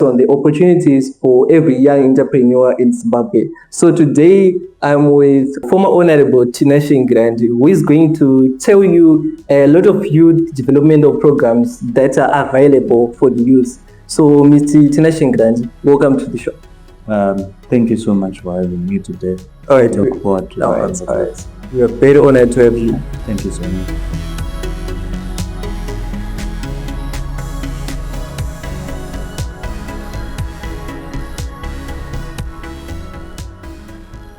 on the opportunities for every young entrepreneur in Zimbabwe. So today I'm with former Honorable Tinashe Ngirandi, who is going to tell you a lot of youth developmental programs that are available for the youth. So Mr. Tinashe Ngirandi, welcome to the show. Thank you so much for having me today. All right. Look forward to all right. We are very honored to have you. Thank you so much.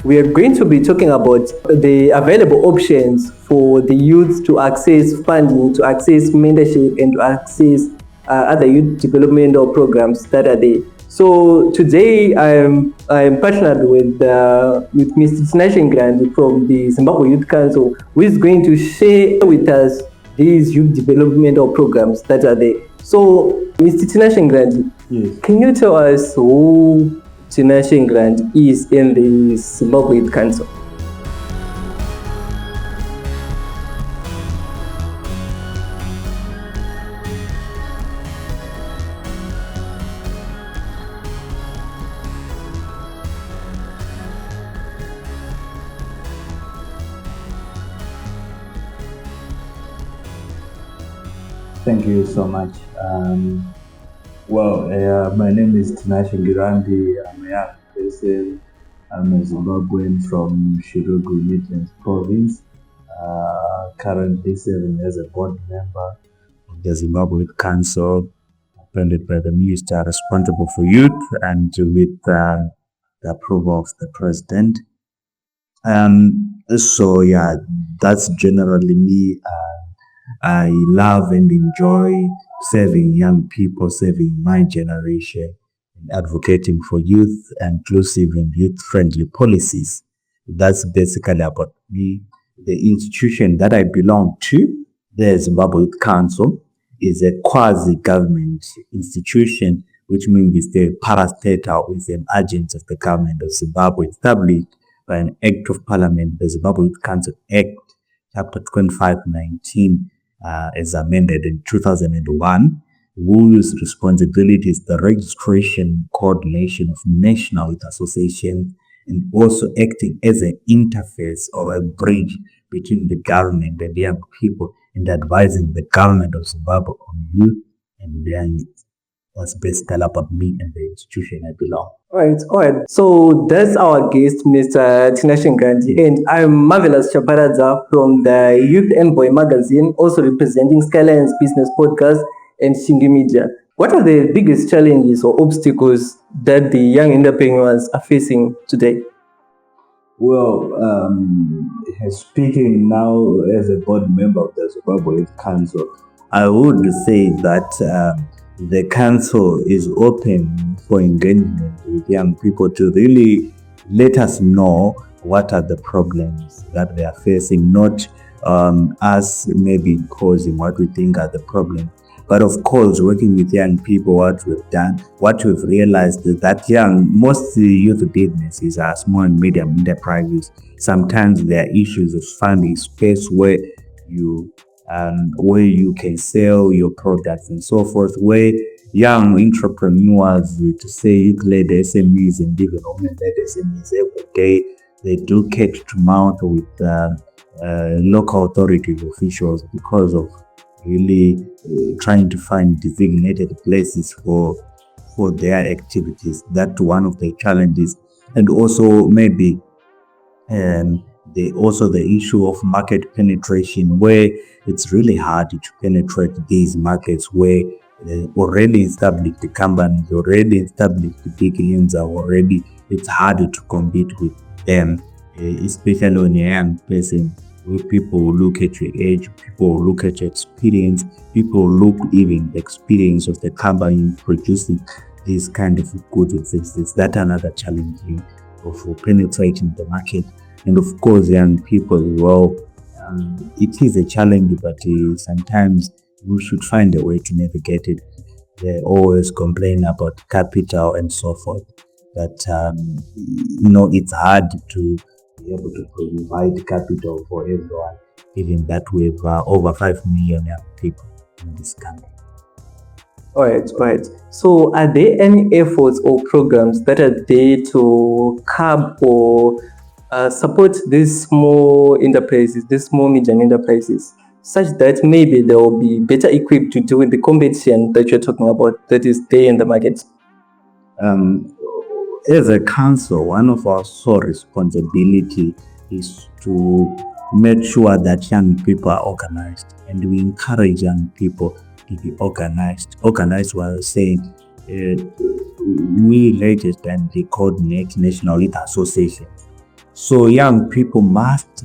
We are going to be talking about the available options for the youth to access funding, to access mentorship, and to access other youth developmental programs that are there. So today I'm partnered with Mr. Tinashe Ngirandi from the Zimbabwe Youth Council, who is going to share with us these youth developmental programs that are there. So Mr. Tinashe Ngirandi, yes. Can you tell us who Tinashe Ngirandi is in the Zimbabwe Youth Council? Thank you so much. My name is Tinashe Ngirandi. I'm a young person. I'm a Zimbabwean from Shirogwe Midlands Province. Currently serving as a board member of the Zimbabwe Youth Council, appointed by the minister responsible for youth and with the approval of the president. That's generally me. I love and enjoy serving young people, serving my generation, and advocating for youth inclusive and youth-friendly policies. That's basically about me. The institution that I belong to, the Zimbabwe Youth Council, is a quasi-government institution, which means it's the parastatal, is an agent of the government of Zimbabwe, established by an Act of Parliament, the Zimbabwe Youth Council Act, Chapter 2519, as amended in 2001, whose responsibility is the registration and coordination of national youth associations and also acting as an interface or a bridge between the government and young people and advising the government of Zimbabwe on youth and their needs. That's basically about me and the institution I belong. All right. So that's our guest, Mr. Tinashe Ngirandi, and I'm Marvellous Chaparadza from the Youth Envoy Magazine, also representing Skylions Business Podcast and Shinxy Media. What are the biggest challenges or obstacles that the young entrepreneurs are facing today? Well, speaking now as a board member of the Zimbabwe Youth Council, I would say that the council is open for engagement with young people to really let us know what are the problems that they are facing, not us maybe causing what we think are the problems. But of course, working with young people, what we've realized is that most youth businesses are small and medium enterprises. Sometimes there are issues of finding space where you can sell your products and so forth, where young entrepreneurs, to say youth-led SMEs and development-led SMEs every day, they do catch to mouth with local authority officials because of really trying to find designated places for their activities. That's one of the challenges. And also maybe the issue of market penetration, where it's really hard to penetrate these markets where already established companies, already established beginnings are already, it's harder to compete with them, especially when you're a young person, where people look at your age, people look at your experience, people look even the experience of the company producing these kind of goods and services. That's another challenge of penetrating the market. And of course, young people as well. It is a challenge, but sometimes we should find a way to navigate it. They always complain about capital and so forth. But it's hard to be able to provide capital for everyone, given that we have over 5 million young people in this country. All right, all right. So, are there any efforts or programs that are there to curb or support these small enterprises, these small medium enterprises, such that maybe they will be better equipped to deal with the competition that you're talking about that is there in the market? Um, as a council, one of our sole responsibility is to make sure that young people are organized, and we encourage young people to be organized. Organized while saying, we register and they coordinate national youth association. So young people must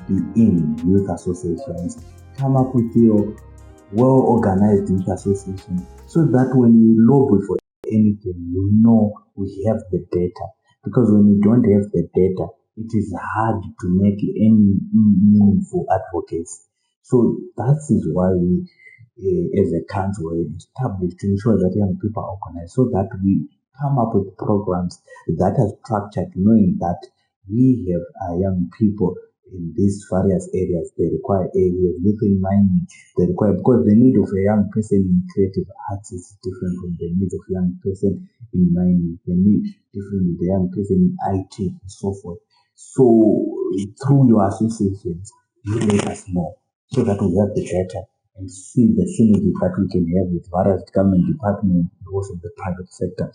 be in youth associations. Come up with your well-organized youth association so that when you lobby for anything, you know we have the data. Because when you don't have the data, it is hard to make any meaningful advocacy. So that is why we, as a council, were established to ensure that young people are organized so that we come up with programs that are structured, knowing that we have young people in these various areas. They require areas within mining. They require, because the need of a young person in creative arts is different from the need of a young person in mining. The need different with the young person in IT and so forth. So through your associations, you let us know so that we have the data and see the synergy that we can have with various government departments and also the private sector.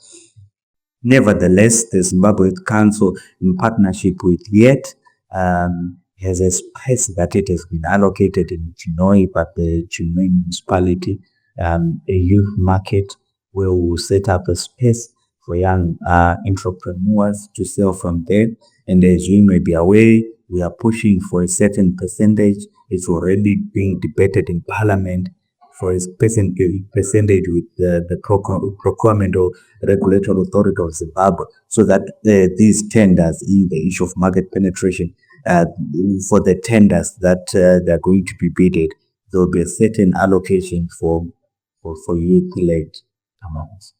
Nevertheless, the Zimbabwe Council, in partnership with YET, has a space that it has been allocated in Chinoi, but the Chinoi municipality, a youth market where we will set up a space for young entrepreneurs to sell from there. And as you may be aware, we are pushing for a certain percentage. It's already being debated in Parliament for a percentage with the procurement or regulatory authority of Zimbabwe, so that these tenders in the issue of market penetration, for the tenders that they're going to be bidded, there will be a certain allocation for youth-led amounts.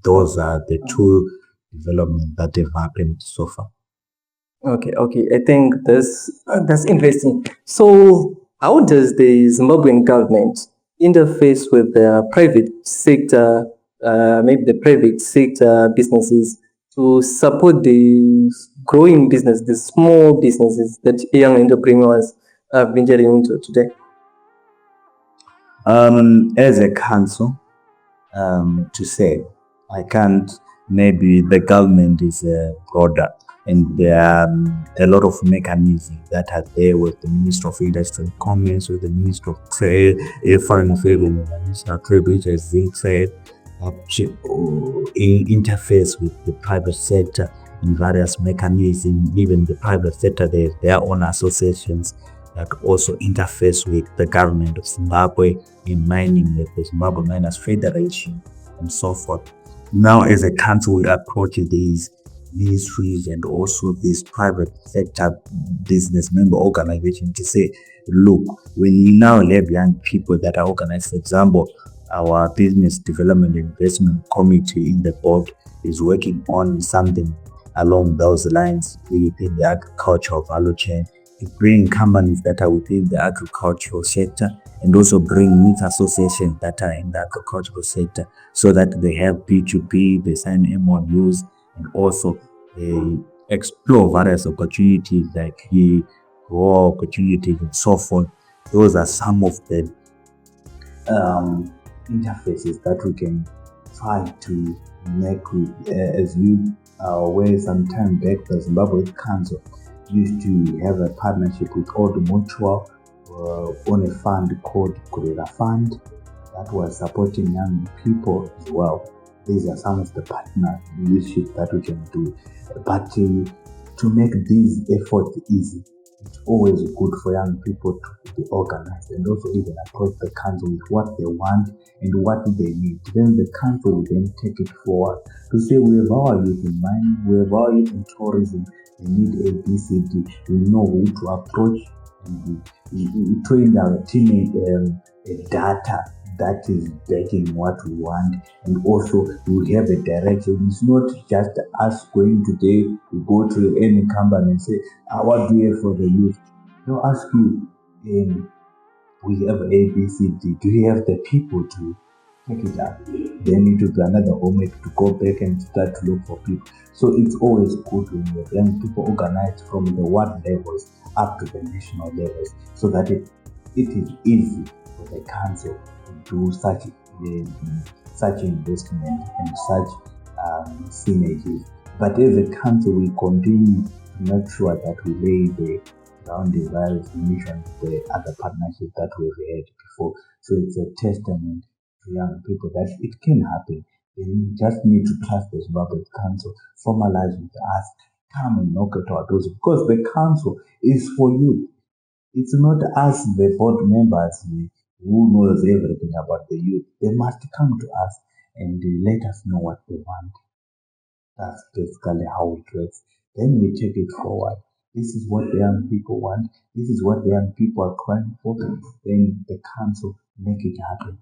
Those are the two developments that have happened so far. Okay, okay. I think that's interesting. So, how does the Zimbabwean government interface with the private sector, maybe the private sector businesses, to support the growing business, the small businesses that young entrepreneurs have been getting into today? As a council, to say, I can't. Maybe the government is broader, and there are a lot of mechanisms that are there with the Minister of Industry and Commerce, with the Minister of Trade, Foreign Affairs, and the Minister of Trade, which has been said, interface with the private sector in various mechanisms. Even the private sector, they have their own associations that also interface with the government of Zimbabwe in mining, with the Zimbabwe Miners Federation and so forth. Now, as a country, we approach these ministries and also these private sector business member organizations to say, look, when you now have young people that are organized, for example, our Business Development Investment Committee in the board is working on something along those lines within the agricultural value chain, to bring companies that are within the agricultural sector and also bring youth associations that are in the agricultural sector, so that they have B2B, they sign MOUs, and also they explore various opportunities like raw opportunities and so forth. Those are some of the interfaces that we can try to make with, as you are aware, some time back, the Zimbabwe Council used to have a partnership with Old Mutual on a fund called Kurera Fund that was supporting young people as well. These are some of the partnerships that we can do. But to make these efforts easy, it's always good for young people to be organized and also even approach the council with what they want and what they need. Then the council will then take it forward to say, we have our youth in mining, we have our youth in tourism, we need A, B, C, D. We know who to approach, and we train our team data that is backing what we want, and also we have a direction. It's not just us going today, we go to any company and say, what do you have for the youth? They'll ask you, we have A, B, C, D. Do you have the people to take it up. Then it will be another homework to go back and start to look for people. So it's always good when the young people organize from the ward levels up to the national levels, so that it is easy for the council to do such investment and such synergies. But as a council, we continue to make sure that we lay the ground desires, mission, the other partnerships that we've had before. So it's a testament to young people that it can happen. They just need to trust the Zimbabwe Council, formalize with us, come and knock at our doors, because the council is for youth. It's not us, the board members, who knows everything about the youth. They must come to us and let us know what they want. That's basically how it works. Then we take it forward. This is what the young people want. This is what the young people are crying for. Then the council make it happen.